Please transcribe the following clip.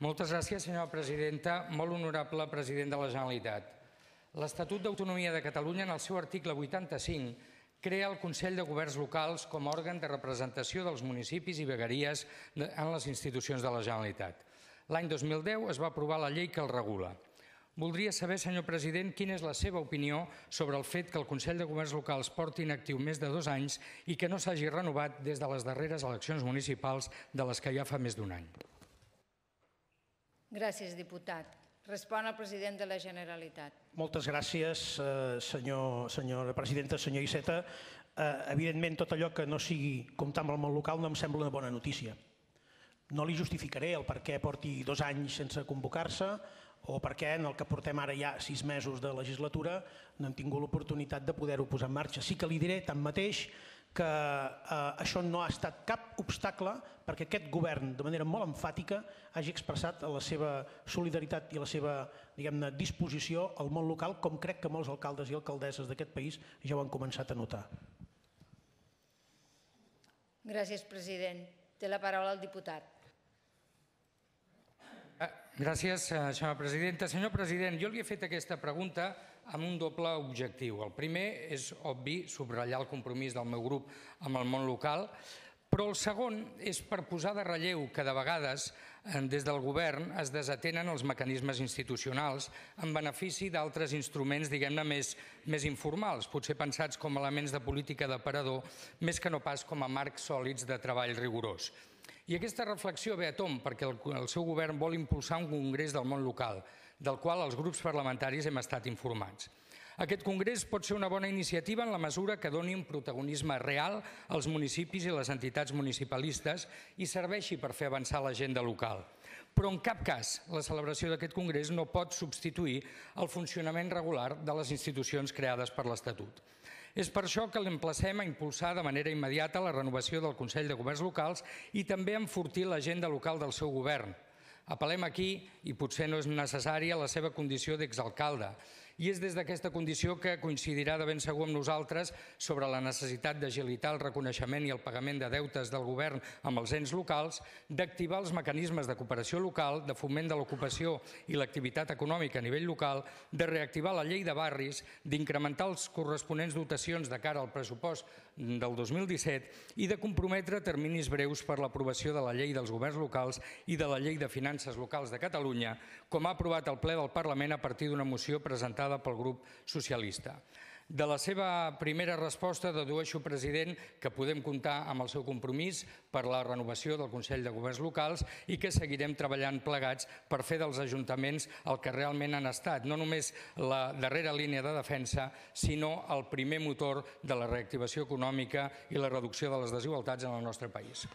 Moltes gràcies, senyora presidenta. Molt honorable president de la Generalitat. L'Estatut d'Autonomia de Catalunya, en el seu article 85, crea el Consell de Governs Locals com a òrgan de representació dels municipis i vegueries en les institucions de la Generalitat. L'any 2010 es va aprovar la llei que el regula. Voldria saber, senyor president, quina és la seva opinió sobre el fet que el Consell de Governs Locals porti inactiu més de 2 anys i que no s'hagi renovat des de les darreres eleccions municipals, de les que ja fa més d'1 any. Gràcies, diputat. Respon el president de la Generalitat. Moltes gràcies, senyora presidenta. Senyor Iceta, evidentment tot allò que no sigui comptar amb el món local no em sembla una bona notícia. No li justificaré el per què porti 2 anys sense convocar-se o per què en el que portem ara ja 6 mesos de legislatura no hem tingut l'oportunitat de poder-ho posar en marxa. Sí que li diré tanmateix que això no ha estat cap obstacle perquè aquest govern, de manera molt emfàtica, hagi expressat la seva solidaritat i la seva, diguem-ne, disposició al món local, com crec que molts alcaldes i alcaldesses d'aquest país ja ho han començat a notar. Gràcies, president. Té la paraula el diputat. Gràcies, senyora presidenta. Senyor president, jo li he fet aquesta pregunta amb un doble objectiu. El primer és obvi, subratllar el compromís del meu grup amb el món local, però el segon és per posar de relleu que de vegades des del govern es desatenen els mecanismes institucionals en benefici d'altres instruments, diguem-ne, més informals, potser pensats com a elements de política d'aparador, més que no pas com a marcs sòlids de treball rigorós. I aquesta reflexió ve a tomb perquè el seu govern vol impulsar un congrés del món local, del qual els grups parlamentaris hem estat informats. Aquest congrés pot ser una bona iniciativa en la mesura que doni un protagonisme real als municipis i les entitats municipalistes i serveixi per fer avançar l'agenda local. Però en cap cas la celebració d'aquest congrés no pot substituir el funcionament regular de les institucions creades per l'Estatut. És per això que l'emplacem a impulsar de manera immediata la renovació del Consell de Governs Locals i també a enfortir l'agenda local del seu govern. Apel·lem aquí, i potser no és necessària, la seva condició d'exalcalde. I és des d'aquesta condició que coincidirà de ben segur amb nosaltres sobre la necessitat d'agilitar el reconeixement i el pagament de deutes del govern amb els ens locals, d'activar els mecanismes de cooperació local, de foment de l'ocupació i l'activitat econòmica a nivell local, de reactivar la llei de barris, d'incrementar els corresponents dotacions de cara al pressupost del 2017 i de comprometre terminis breus per l'aprovació de la llei dels governs locals i de la llei de finances locals de Catalunya, com ha aprovat el ple del Parlament a partir d'una moció presentada pel grup socialista. De la seva primera resposta dedueixo, president, que podem comptar amb el seu compromís per la renovació del Consell de Governs Locals i que seguirem treballant plegats per fer dels ajuntaments el que realment han estat, no només la darrera línia de defensa, sinó el primer motor de la reactivació econòmica i la reducció de les desigualtats en el nostre país.